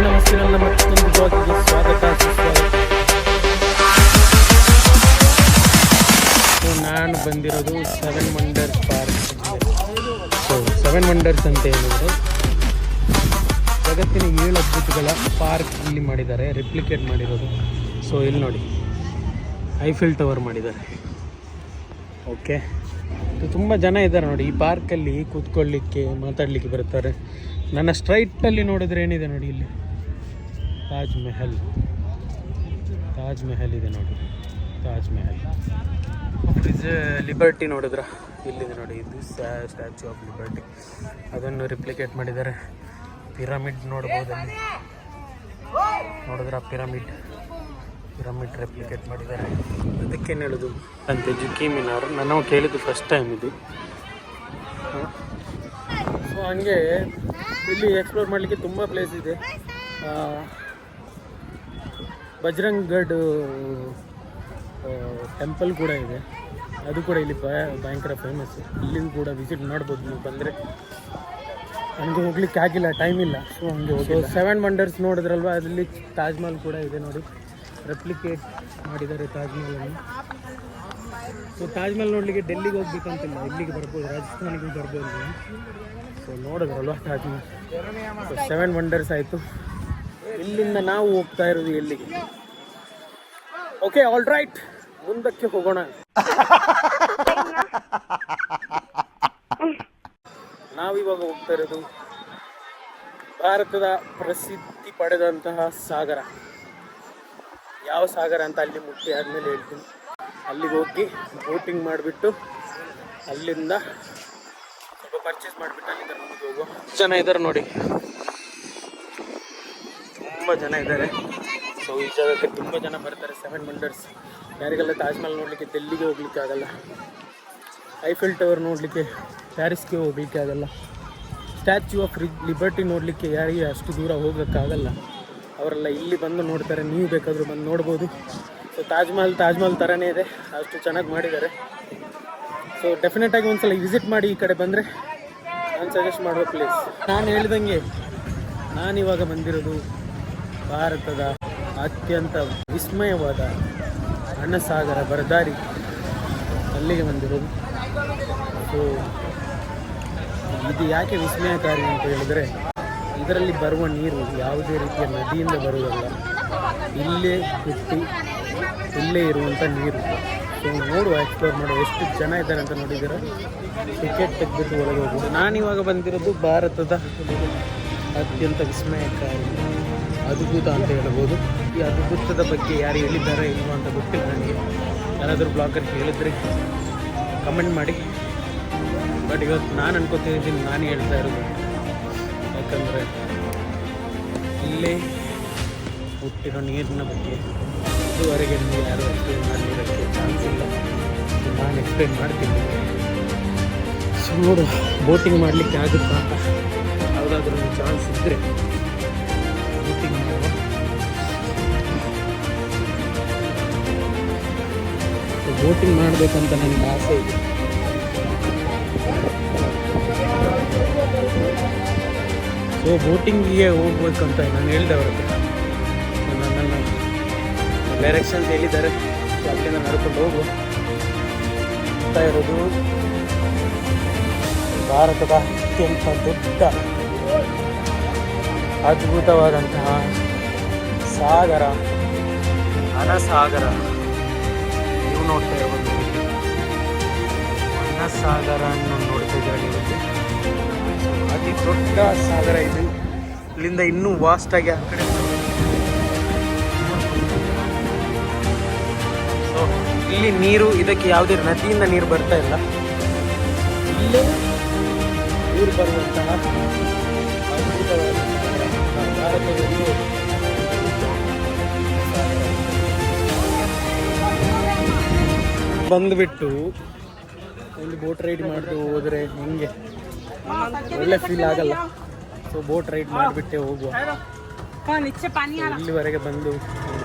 ನಮಸ್ತೆ, ನನ್ನ ಮತ್ತೊಂದು ಬ್ಲಾಗಿಗೆ ಸ್ವಾಗತ ಸುಸ್ವಾಗತ. ನಾನು ಬಂದಿರೋದು 7 ವಂಡರ್ಸ್ ಪಾರ್ಕ್. ಸೊ 7 ವಂಡರ್ಸ್ ಅಂತ ಹೇಳಿದರೆ ಜಗತ್ತಿನ 7 ಅದ್ಭುತಗಳ ಪಾರ್ಕ್ ಇಲ್ಲಿ ಮಾಡಿದ್ದಾರೆ, ರೆಪ್ಲಿಕೇಟ್ ಮಾಡಿರೋದು. ಸೊ ಇಲ್ಲಿ ನೋಡಿ, ಐಫಿಲ್ ಟವರ್ ಮಾಡಿದ್ದಾರೆ. ಓಕೆ, ತುಂಬ ಜನ ಇದ್ದಾರೆ ನೋಡಿ ಈ ಪಾರ್ಕಲ್ಲಿ, ಕೂತ್ಕೊಳ್ಳಿಕ್ಕೆ ಮಾತಾಡಲಿಕ್ಕೆ ಬರ್ತಾರೆ. ನನ್ನ ಸ್ಟ್ರೈಟಲ್ಲಿ ನೋಡಿದ್ರೆ ಏನಿದೆ ನೋಡಿ, ಇಲ್ಲಿ ತಾಜ್ ಮೆಹಲ್ ಇದೆ ನೋಡಿ, ತಾಜ್ ಮೆಹಲ್. ಲಿಬರ್ಟಿ ನೋಡಿದ್ರ ಇಲ್ಲಿದೆ ನೋಡಿ, ಇದು ಸ್ಟ್ಯಾಚ್ಯೂ ಆಫ್ ಲಿಬರ್ಟಿ, ಅದನ್ನು ರಿಪ್ಲಿಕೇಟ್ ಮಾಡಿದ್ದಾರೆ. ಪಿರಮಿಡ್ ನೋಡ್ಬೋದು ಅಲ್ಲಿ, ನೋಡಿದ್ರ ಪಿರಮಿಡ್ ರೆಪ್ಲಿಕೇಟ್ ಮಾಡಿದ್ದಾರೆ. ಅದಕ್ಕೇನು ಹೇಳೋದು ಅಂತೆ ಜುಕಿ ಮಿನಾರ್, ನಾನು ಕೇಳಿದ್ದು ಫಸ್ಟ್ ಟೈಮ್ ಇದು. ಸೊ ಹಂಗೆ ಇಲ್ಲಿ ಎಕ್ಸ್ಪ್ಲೋರ್ ಮಾಡಲಿಕ್ಕೆ ತುಂಬ ಪ್ಲೇಸ್ ಇದೆ. ಬಜರಂಗ್ ಗಢ್ ಟೆಂಪಲ್ ಕೂಡ ಇದೆ, ಅದು ಕೂಡ ಇಲ್ಲಿ ಭಯಂಕರ ಫೇಮಸ್. ಇಲ್ಲಿಗೂ ಕೂಡ ವಿಸಿಟ್ ಮಾಡ್ಬೋದು ನೀವು ಬಂದರೆ. ನನಗೆ ಹೋಗ್ಲಿಕ್ಕೆ ಆಗಿಲ್ಲ, ಟೈಮ್ ಇಲ್ಲ, ಸೊ ಹಂಗೆ ಹೋಗಿ 7 ವಂಡರ್ಸ್ ನೋಡಿದ್ರಲ್ವ, ಅದರಲ್ಲಿ ತಾಜ್ ಮಹಲ್ ಕೂಡ ಇದೆ ನೋಡಿ, ರೆಪ್ಲಿಕೇಟ್ ಮಾಡಿದ್ದಾರೆ ತಾಜ್ ಮಹಲನ್ನು. ಸೊ ತಾಜ್ ಮಹಲ್ ನೋಡಲಿಕ್ಕೆ ಡೆಲ್ಲಿಗೆ ಹೋಗ್ಬೇಕಂತಿಲ್ಲ, ಇಲ್ಲಿಗೆ ಬರ್ಬೋದು, ರಾಜಸ್ಥಾನಿಗೆ ಬರ್ಬೋದು ನೀವು. ಸೊ ನೋಡಿದ್ರಲ್ವ ತಾಜ್ ಮಹಲ್. ಸೊ 7 ವಂಡರ್ಸ್ ಆಯಿತು. ಇಲ್ಲಿಂದ ನಾವು ಹೋಗ್ತಾ ಇರೋದು ಎಲ್ಲಿಗೆ? ಓಕೆ, ಆಲ್ ರೈಟ್, ಮುಂದಕ್ಕೆ ಹೋಗೋಣ. ನಾವಿವಾಗ ಹೋಗ್ತಾ ಇರೋದು ಭಾರತದ ಪ್ರಸಿದ್ಧಿ ಪಡೆದಂತಹ ಸಾಗರ. ಯಾವ ಸಾಗರ ಅಂತ ಅಲ್ಲಿ ಮುಟ್ಟಿ ಆದಮೇಲೆ ಹೇಳ್ತೀನಿ. ಅಲ್ಲಿಗೆ ಹೋಗಿ ಬೋಟಿಂಗ್ ಮಾಡಿಬಿಟ್ಟು ಅಲ್ಲಿಂದ ಸ್ವಲ್ಪ ಪರ್ಚೇಸ್ ಮಾಡಿಬಿಟ್ಟು ಅಲ್ಲಿಂದ ಮುಂದೆ ಹೋಗುವ. ಜನ ಇದ್ದಾರೆ ನೋಡಿ, ತುಂಬ ಜನ ಇದ್ದಾರೆ. ಸೊ ಈ ಜಾಗಕ್ಕೆ ತುಂಬ ಜನ ಬರ್ತಾರೆ. 7 ವಂಡರ್ಸ್ ಯಾರಿಗೆಲ್ಲ ತಾಜ್ ಮಹಲ್ ನೋಡಲಿಕ್ಕೆ ಡೆಲ್ಲಿಗೆ ಹೋಗ್ಲಿಕ್ಕೆ ಆಗಲ್ಲ, ಐಫಿಲ್ ಟವರ್ ನೋಡಲಿಕ್ಕೆ ಪ್ಯಾರಿಸ್ಗೆ ಹೋಗ್ಲಿಕ್ಕೆ ಆಗಲ್ಲ, ಸ್ಟ್ಯಾಚ್ಯೂ ಆಫ್ ಲಿಬರ್ಟಿ ನೋಡಲಿಕ್ಕೆ ಯಾರಿಗೆ ಅಷ್ಟು ದೂರ ಹೋಗೋಕ್ಕಾಗಲ್ಲ, ಅವರೆಲ್ಲ ಇಲ್ಲಿ ಬಂದು ನೋಡ್ತಾರೆ. ನೀವು ಬೇಕಾದರೂ ಬಂದು ನೋಡ್ಬೋದು. ಸೊ ತಾಜ್ ಮಹಲ್ ಥರನೇ ಇದೆ, ಅಷ್ಟು ಚೆನ್ನಾಗಿ ಮಾಡಿದ್ದಾರೆ. ಸೊ ಡೆಫಿನೆಟಾಗಿ ಒಂದ್ಸಲ ವಿಸಿಟ್ ಮಾಡಿ. ಈ ಕಡೆ ಬಂದರೆ ನಾನು ಸಜೆಸ್ಟ್ ಮಾಡುವ ಪ್ಲೇಸ್. ನಾನು ಹೇಳಿದಂಗೆ ನಾನಿವಾಗ ಬಂದಿರೋದು ಭಾರತದ ಅತ್ಯಂತ ವಿಸ್ಮಯವಾದ ಅಣ್ಣಸಾಗರ ಬರದಾರಿ, ಅಲ್ಲಿಗೆ ಬಂದಿರೋದು. ಸೊ ಇದು ಯಾಕೆ ವಿಸ್ಮಯಕಾರಿ ಅಂತ ಹೇಳಿದರೆ, ಇದರಲ್ಲಿ ಬರುವ ನೀರು ಯಾವುದೇ ರೀತಿಯ ನದಿಯಿಂದ ಬರುವುದಲ್ಲ, ಇಲ್ಲೇ ಹುಟ್ಟಿ ಇಲ್ಲೇ ಇರುವಂಥ ನೀರು. ಸೊ ನೋಡುವ, ಎಕ್ಸ್ಪ್ಲೋರ್ ಮಾಡುವ. ಎಷ್ಟು ಜನ ಇದ್ದಾರೆ ಅಂತ ನೋಡಿದ್ದೀರ. ಟಿಕೆಟ್ ತೆಗೆದುಬಿಟ್ಟು ಒಳಗೆ ಹೋಗ್ಬೋದು. ನಾನಿವಾಗ ಬಂದಿರೋದು ಭಾರತದ ಅತ್ಯಂತ ವಿಸ್ಮಯಕಾರಿ ಅದ್ಭುತ ಅಂತ ಹೇಳ್ಬೋದು. ಈ ಅದ್ಭುತದ ಬಗ್ಗೆ ಯಾರು ಹೇಳಿದ್ದಾರೆ ಇಲ್ವಾ ಅಂತ ಗೊತ್ತಿಲ್ಲ ನನಗೆ. ಯಾರಾದರೂ ಬ್ಲಾಗರ್ ಹೇಳಿದರೆ ಕಮೆಂಟ್ ಮಾಡಿ. ಬಟ್ ಇವತ್ತು ನಾನು ಅನ್ಕೋತಿದ್ದೀನಿ, ನಾನು ಹೇಳ್ತಾ ಇರೋದು. ಯಾಕಂದರೆ ಇಲ್ಲೇ ಹುಟ್ಟಿರೋ ನೀರಿನ ಬಗ್ಗೆ ಇದುವರೆಗೆ ನೀವು ಯಾರು ಎಕ್ಸ್ಪ್ಲೇನ್ ಮಾಡಿರೋಕ್ಕೆ ಚಾನ್ಸ್ ಇಲ್ಲ. ನಾನು ಎಕ್ಸ್ಪ್ಲೇನ್ ಮಾಡ್ತೀನಿ. ಸೊ ನೋಡು, ಬೋಟಿಂಗ್ ಮಾಡಲಿಕ್ಕೆ ಆಗುತ್ತಾ ಅಂತ ಯಾವುದಾದ್ರೂ ಚಾನ್ಸ್ ಇದ್ದರೆ ಬೋಟಿಂಗ್ ಮಾಡುವ. ಸೊ ಬೋಟಿಂಗ್ ಮಾಡಬೇಕಂತ ನನಗೆ ಆಸೆ ಇದೆ. ಸೊ ಬೋಟಿಂಗಿಗೆ ಹೋಗ್ಬೇಕಂತ ನಾನು ಹೇಳಿದೆ ಅವ್ರ ಹತ್ರ. ನನ್ನನ್ನು ಡೈರೆಕ್ಷನ್ಸ್ ಹೇಳಿದ್ದಾರೆ. ಸೊ ಅಲ್ಲಿಂದ ನಡ್ಕೊಂಡು ಹೋಗ್ತಾ ಇರೋದು ಭಾರತದ ಅತ್ಯಂತ ದೊಡ್ಡ ಅದ್ಭುತವಾದಂತಹ ಸಾಗರ, ಅನಸಾಗರ. ನೀವು ನೋಡ್ತಾ ಇರ್ಬೋದು, ಅನಸಾಗರನ್ನು ನೋಡ್ತಾ ಇದ್ದಾರೆ ನೀವು. ಅತಿ ದೊಡ್ಡ ಸಾಗರ ಇದು. ಇಲ್ಲಿಂದ ಇನ್ನೂ ವಾಸ್ಟಾಗಿ ಆ ಕಡೆ. ಸೊ ಇಲ್ಲಿ ನೀರು, ಇದಕ್ಕೆ ಯಾವುದೇ ನದಿಯಿಂದ ನೀರು ಬರ್ತಾ ಇಲ್ಲ, ಇಲ್ಲೇ ನೀರು ಬರುವಂತಹ ಅದ್ಭುತವಾದ ಭಾರತದಲ್ಲಿ ಬಂದುಬಿಟ್ಟು ಒಂದು ಬೋಟ್ ರೈಡ್ ಮಾಡಿದು ಹೋದರೆ ಹಿಂಗೆ ಒಳ್ಳೆ ಫೀಲ್ ಆಗಲ್ಲ. ಸೊ ಬೋಟ್ ರೈಡ್ ಮಾಡಿಬಿಟ್ಟೆ ಹೋಗುವ. ಇಲ್ಲಿವರೆಗೆ ಬಂದು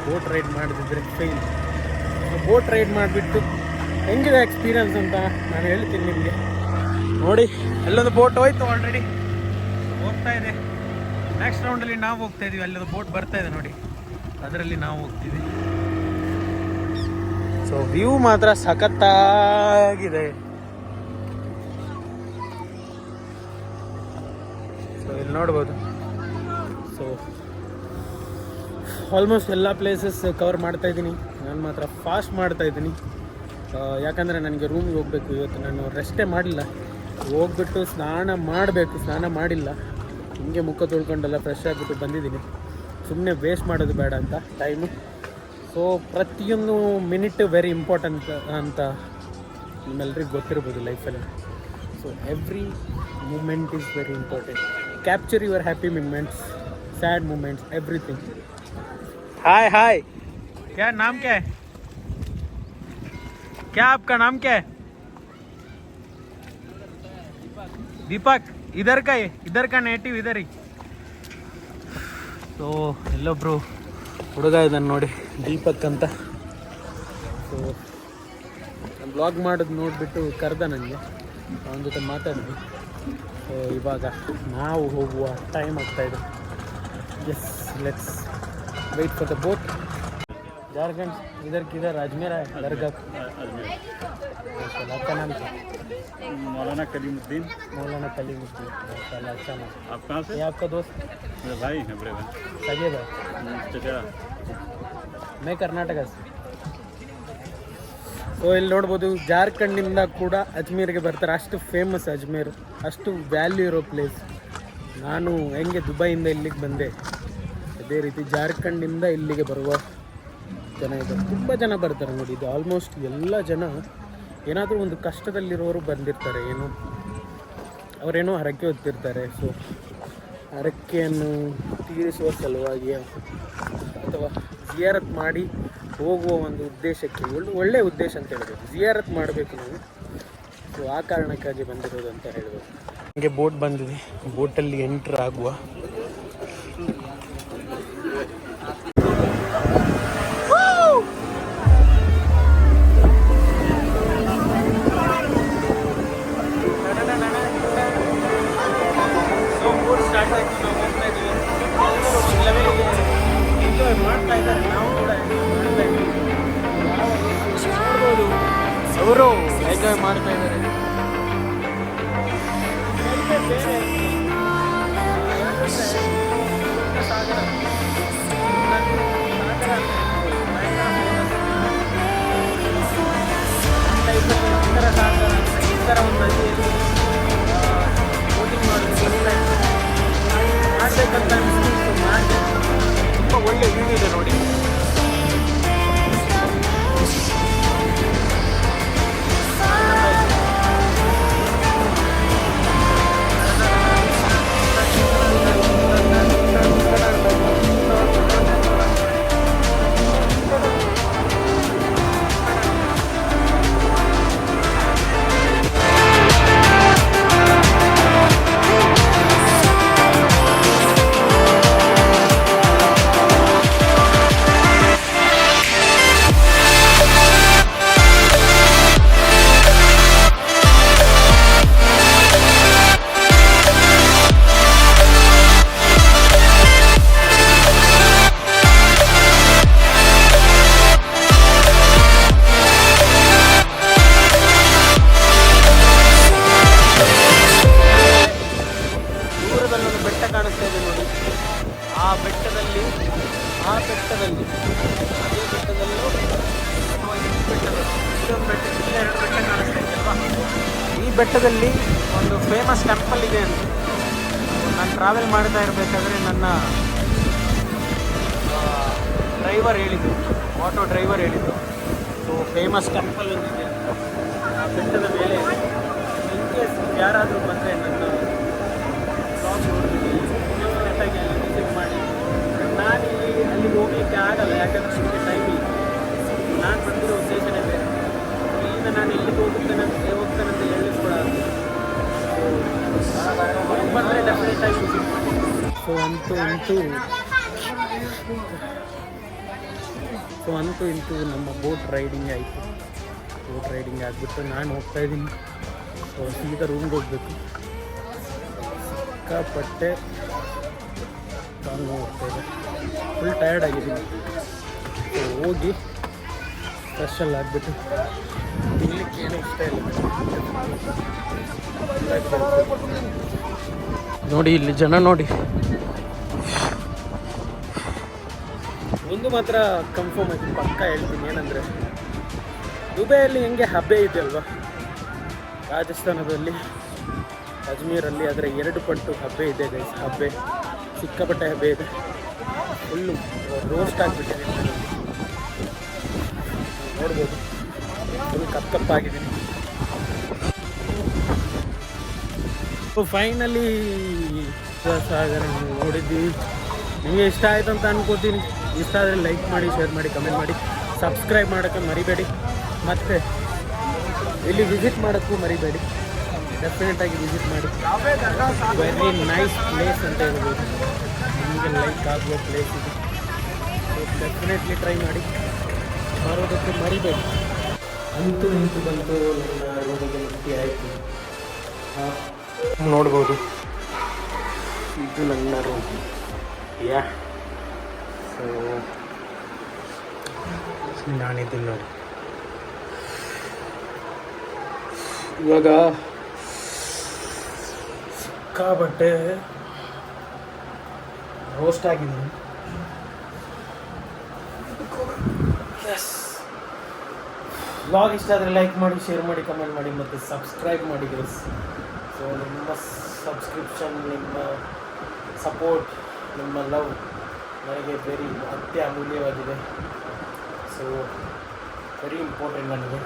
ಬೋಟ್ ರೈಡ್ ಮಾಡಿದ್ರೆ ಫೇಲ್. ಬೋಟ್ ರೈಡ್ ಮಾಡಿಬಿಟ್ಟು ಹೆಂಗಿದೆ ಎಕ್ಸ್ಪೀರಿಯನ್ಸ್ ಅಂತ ನಾನು ಹೇಳ್ತೀನಿ ನಿಮಗೆ. ನೋಡಿ, ಅಲ್ಲೊಂದು ಬೋಟ್ ಹೋಯ್ತು, ಆಲ್ರೆಡಿ ಹೋಗ್ತಾ ಇದೆ. ನೆಕ್ಸ್ಟ್ ರೌಂಡಲ್ಲಿ ನಾವು ಹೋಗ್ತಾ ಇದೀವಿ. ಅಲ್ಲಿ ಬೋಟ್ ಬರ್ತಾ ಇದೆ ನೋಡಿ, ಅದರಲ್ಲಿ ನಾವು ಹೋಗ್ತೀವಿ. ಸೊ ವ್ಯೂ ಮಾತ್ರ ಸಖತ್ತಾಗಿದೆ. ಸೊ ಇಲ್ಲಿ ನೋಡ್ಬೋದು. ಸೊ ಆಲ್ಮೋಸ್ಟ್ ಎಲ್ಲ ಪ್ಲೇಸಸ್ ಕವರ್ ಮಾಡ್ತಾ ಇದ್ದೀನಿ. ನಾನು ಮಾತ್ರ ಫಾಸ್ಟ್ ಮಾಡ್ತಾ ಇದ್ದೀನಿ, ಯಾಕಂದರೆ ನನಗೆ ರೂಮಿಗೆ ಹೋಗಬೇಕು. ಇವತ್ತು ನಾನು ರೆಸ್ಟೇ ಮಾಡಿಲ್ಲ, ಹೋಗ್ಬಿಟ್ಟು ಸ್ನಾನ ಮಾಡಬೇಕು. ಸ್ನಾನ ಮಾಡಿಲ್ಲ, ಹಿಂಗೆ ಮುಖ ತೊಳ್ಕೊಂಡೆಲ್ಲ ಫ್ರೆಶ್ ಆಗಿಬಿಟ್ಟು ಬಂದಿದ್ದೀನಿ. ಸುಮ್ಮನೆ ವೇಸ್ಟ್ ಮಾಡೋದು ಬೇಡ ಅಂತ ಟೈಮು. ಸೊ ಪ್ರತಿಯೊಂದು ಮಿನಿಟ್ ವೆರಿ ಇಂಪಾರ್ಟೆಂಟ್ ಅಂತ ನಿಮ್ಮೆಲ್ರಿಗೂ ಗೊತ್ತಿರ್ಬೋದು ಲೈಫಲ್ಲಿ. So every moment is very important. Capture your happy moments, sad moments, everything. Hi hi, क्या नाम क्या है? क्या आपका नाम क्या है? दीपक. इधर का है, इधर का नेटिव इधर ही. तो ಎಲ್ಲೊಬ್ರು ಹುಡುಗ ಇದ್ದಾನೆ ನೋಡಿ, ದೀಪಕ್ ಅಂತ. ಸೊ ನಾನು ಬ್ಲಾಗ್ ಮಾಡೋದು ನೋಡಿಬಿಟ್ಟು ಕರೆದ ನನಗೆ, ಅವನ ಜೊತೆ ಮಾತಾಡಿದ್ವಿ. ಸೊ ಇವಾಗ ನಾವು ಹೋಗುವ ಟೈಮ್ ಆಗ್ತಾಯಿದೆ. Yes, let's wait for the boat. Jharkhand इधर किधर? अजमेर है दरगाह. अजमेर. आपका नाम क्या? मौलाना कलीमुद्दीन. मौलाना कलीमुद्दीन, माशाल्लाह, अच्छा नाम. आप कहाँ से? ये आपका दोस्त? मेरे भाई हैं, बड़े भाई. सगे भाई. चचा. मैं कर्नाटक से. ಸೊ ಇಲ್ಲಿ ನೋಡ್ಬೋದು, ಜಾರ್ಖಂಡಿಂದ ಕೂಡ ಅಜ್ಮೀರ್ಗೆ ಬರ್ತಾರೆ. ಅಷ್ಟು ಫೇಮಸ್ ಅಜ್ಮೀರ್, ಅಷ್ಟು ವ್ಯಾಲ್ಯೂ ಇರೋ ಪ್ಲೇಸ್. ನಾನು ಹೆಂಗೆ ದುಬೈಯಿಂದ ಇಲ್ಲಿಗೆ ಬಂದೆ, ಅದೇ ರೀತಿ ಜಾರ್ಖಂಡಿಂದ ಇಲ್ಲಿಗೆ ಬರುವ ಜನ ಇದ್ದಾರೆ. ತುಂಬ ಜನ ಬರ್ತಾರೆ ನೋಡಿ. ಇದು ಆಲ್ಮೋಸ್ಟ್ ಎಲ್ಲ ಜನ ಏನಾದರೂ ಒಂದು ಕಷ್ಟದಲ್ಲಿರೋರು ಬಂದಿರ್ತಾರೆ. ಏನೋ ಅವರೇನೋ ಹರಕೆ ಹೊತ್ತಿರ್ತಾರೆ. ಸೊ ಹರಕೆಯನ್ನು ತೀರಿಸುವ ಸಲುವಾಗಿ ಅಥವಾ ಜಿಯಾರತ್ ಮಾಡಿ ಹೋಗುವ ಒಂದು ಉದ್ದೇಶಕ್ಕೆ, ಒಳ್ಳೆಯ ಉದ್ದೇಶ ಅಂತ ಹೇಳ್ಬೋದು. ಜಿಯಾರತ್ ಮಾಡಬೇಕು ನಾವು. ಸೊ ಆ ಕಾರಣಕ್ಕಾಗಿ ಬಂದಿರೋದು ಅಂತ ಹೇಳ್ಬೋದು. ಹಂಗೆ ಬೋಟ್ ಬಂದಿದೆ, ಬೋಟಲ್ಲಿ ಎಂಟ್ರ್ ಆಗುವ. ಮಾಡ್ತಾ ಇದ್ದಾರೆ, ನಾವು ಕೂಡ ಮಾಡ್ತಾ ಇದ್ದೀವಿ. ಅವರು ಎಂಜಾಯ್ ಮಾಡ್ತಾ ಇದ್ದಾರೆ. ಈ ಥರ ಒಂದು ನದಿಯಲ್ಲಿ ಬೋಟಿಂಗ್ ಮಾಡೋದು ಮಾಡಬೇಕಂತ ಅನಿಸ್ತು. ಮಾಡಿ ತುಂಬ ಒಳ್ಳೆ ವ್ಯೂ ಇದೆ ನೋಡಿ. ಈ ಬೆಟ್ಟದಲ್ಲಿ ಒಂದು ಫೇಮಸ್ ಟೆಂಪಲ್ ಇದೆ ಅಂತ ನಾನು ಟ್ರಾವೆಲ್ ಮಾಡ್ತಾ ಇರಬೇಕಾದ್ರೆ ನನ್ನ ಡ್ರೈವರ್ ಹೇಳಿದ್ದು, ಆಟೋ ಡ್ರೈವರ್ ಹೇಳಿದ್ದು. ಸೊ ಫೇಮಸ್ ಟೆಂಪಲ್ ಒಂದಿದೆ ಆ ಬೆಟ್ಟದ ಮೇಲೆ. ಇನ್ ಕೇಸ್ ಯಾರಾದರೂ ಬಂದರೆ ನನ್ನ ಬ್ಲಾಗ್ ನೋಡ್ತೀನಿ, ಕರೆಕ್ಟಾಗಿ ಅಲ್ಲಿ ವಿಸಿಟ್ ಮಾಡಿ. ನಾನು ಅಲ್ಲಿಗೆ ಹೋಗಲಿಕ್ಕೆ ಆಗಲ್ಲ, ಯಾಕಂದರೆ ನಿಮಗೆ ಟೈಮ್ ಇಲ್ಲ. ನಾನು ಬಂದಿರೋ ಉದ್ದೇಶನೇ ಬೇರೆ. ಇಲ್ಲಿಂದ ನಾನು ಎಲ್ಲಿಗೆ ಹೋಗ್ತೇನೆ ಅಂತ ಹೇಳಿಸ್ಕೊಡೋದು. ಬಂದರೆ ಡೆಫಿನೆಟಾಗಿ ವಿಸಿಟ್ ಮಾಡಿ. ಸೊ ಅಂತೂ ಇಂತೂ ನಮ್ಮ ಬೋಟ್ ರೈಡಿಂಗ್ ಆಯಿತು. ಬೋಟ್ ರೈಡಿಂಗ್ ಆಗಿಬಿಟ್ಟು ನಾನು ಹೋಗ್ತಾಯಿದ್ದೀನಿ. ಸೊ ಸೀದಾ ರೂಮ್ಗೆ ಹೋಗಬೇಕು. ಸಿಕ್ಕಾಪಟ್ಟೆ ಕಾಲು ನೋವು ಹೋಗ್ತಾ ಇದೆ, ಫುಲ್ ಟಯರ್ಡ್ ಆಗಿದ್ದೀನಿ. ಸೊ ಹೋಗಿ ಫ್ರೆಶಲ್ಲಿ ಆಗಿಬಿಟ್ಟು ತಿನ್ನಲಿಕ್ಕೆ ಏನೂ ಇಷ್ಟ ಇಲ್ಲ. ನೋಡಿ ಇಲ್ಲಿ ಜನ ನೋಡಿ. ಒಂದು ಮಾತ್ರ ಕನ್ಫರ್ಮ್ ಆಗಿ ಪಕ್ಕ ಹೇಳ್ತೀನಿ, ಏನಂದರೆ ದುಬೈಯಲ್ಲಿ ಹೆಂಗೆ ಹಬ್ಬೆ ಇದೆ ಅಲ್ವಾ, ರಾಜಸ್ಥಾನದಲ್ಲಿ ಅಜ್ಮೀರಲ್ಲಿ ಅದರ 2 ಪಟ್ಟು ಹಬ್ಬೆ ಇದೆ ಗೈಸ್. ಹಬ್ಬೆ ಸಿಕ್ಕಾಪಟ್ಟೆ ಹಬ್ಬೆ ಇದೆ, ಫುಲ್ಲು ರೋಸ್ಟ್ ಆಗಿಬಿಟ್ಟಿದೆ. ನೋಡ್ಬೋದು ಫುಲ್ ಕಪ್ಪಾಗಿದ್ದೀನಿ. ಫೈನಲಿ ಸಾಗರ ನೋಡಿದ್ದೀವಿ. ನಿಮಗೆ ಇಷ್ಟ ಆಯ್ತು ಅಂತ ಅನ್ಕೋತೀನಿ. ಇಷ್ಟ ಆದರೆ ಲೈಕ್ ಮಾಡಿ, ಶೇರ್ ಮಾಡಿ, ಕಮೆಂಟ್ ಮಾಡಿ, ಸಬ್ಸ್ಕ್ರೈಬ್ ಮಾಡೋಕ್ಕೆ ಮರಿಬೇಡಿ. ಮತ್ತು ಇಲ್ಲಿ ವಿಸಿಟ್ ಮಾಡೋಕ್ಕೂ ಮರಿಬೇಡಿ. ಡೆಫಿನೆಟಾಗಿ ವಿಸಿಟ್ ಮಾಡಿ. ವೆರಿ ನೈಸ್ ಪ್ಲೇಸ್ ಅಂತ ಹೇಳ್ಬೋದು. ನಿಮಗೆ ಲೈಕ್ ಆಗುವ ಪ್ಲೇಸ್ ಇದು. ಡೆಫಿನೆಟ್ಲಿ ಟ್ರೈ ಮಾಡಿ, ಬರೋದಕ್ಕೆ ಮರಿಬೇಡಿ. ಅಂತೂ ನಿಂತು ಬಂತು, ನನ್ನ ರೂಮಿಗೆ ಮುಕ್ತಿ ಆಯಿತು. ನೋಡ್ಬೋದು, ಇದು ನನ್ನ ರೂಮ್. ಯಾ ಸೊ ನಾನಿದ್ದೀನಿ ನೋಡಿ. ಇವಾಗ ಸಿಕ್ಕಾಬಟ್ಟೆ ರೋಸ್ಟ್ ಆಗಿದ್ದೀನಿ. ಎಸ್, ಬ್ಲಾಗ್ ಇಷ್ಟ ಆದರೆ ಲೈಕ್ ಮಾಡಿ, ಶೇರ್ ಮಾಡಿ, ಕಮೆಂಟ್ ಮಾಡಿ ಮತ್ತು ಸಬ್ಸ್ಕ್ರೈಬ್ ಮಾಡಿ ಗೈಸ್. ಸೊ ನಿಮ್ಮ ಸಬ್ಸ್ಕ್ರಿಪ್ಷನ್, ನಿಮ್ಮ ಸಪೋರ್ಟ್, ನಿಮ್ಮ ಲವ್ ನನಗೆ ವೆರಿ ಅತ್ಯಮೂಲ್ಯವಾಗಿದೆ. ಸೊ ವೆರಿ ಇಂಪಾರ್ಟೆಂಟ್ ನನಗೆ.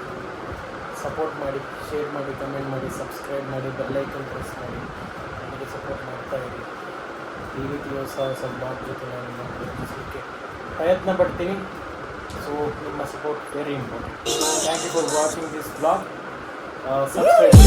ಸಪೋರ್ಟ್ ಮಾಡಿ, ಶೇರ್ ಮಾಡಿ, ಕಮೆಂಟ್ ಮಾಡಿ, ಸಬ್ಸ್ಕ್ರೈಬ್ ಮಾಡಿ, ಬೆಲ್ಲೈಕನ್ ಪ್ರೆಸ್ ಮಾಡಿ, ನನಗೆ ಸಪೋರ್ಟ್ ಮಾಡ್ತಾ ಇರಿ. ಈ ರೀತಿ ಹೊಸ ಬ್ಲಾಗ್ ಜೊತೆ ನಾನು ಮಾತಾಡೋದಕ್ಕೆ ಪ್ರಯತ್ನ ಪಡ್ತೀನಿ. ಸೊ ನಿಮ್ಮ support very important. Thank you for watching this blog. Subscribe.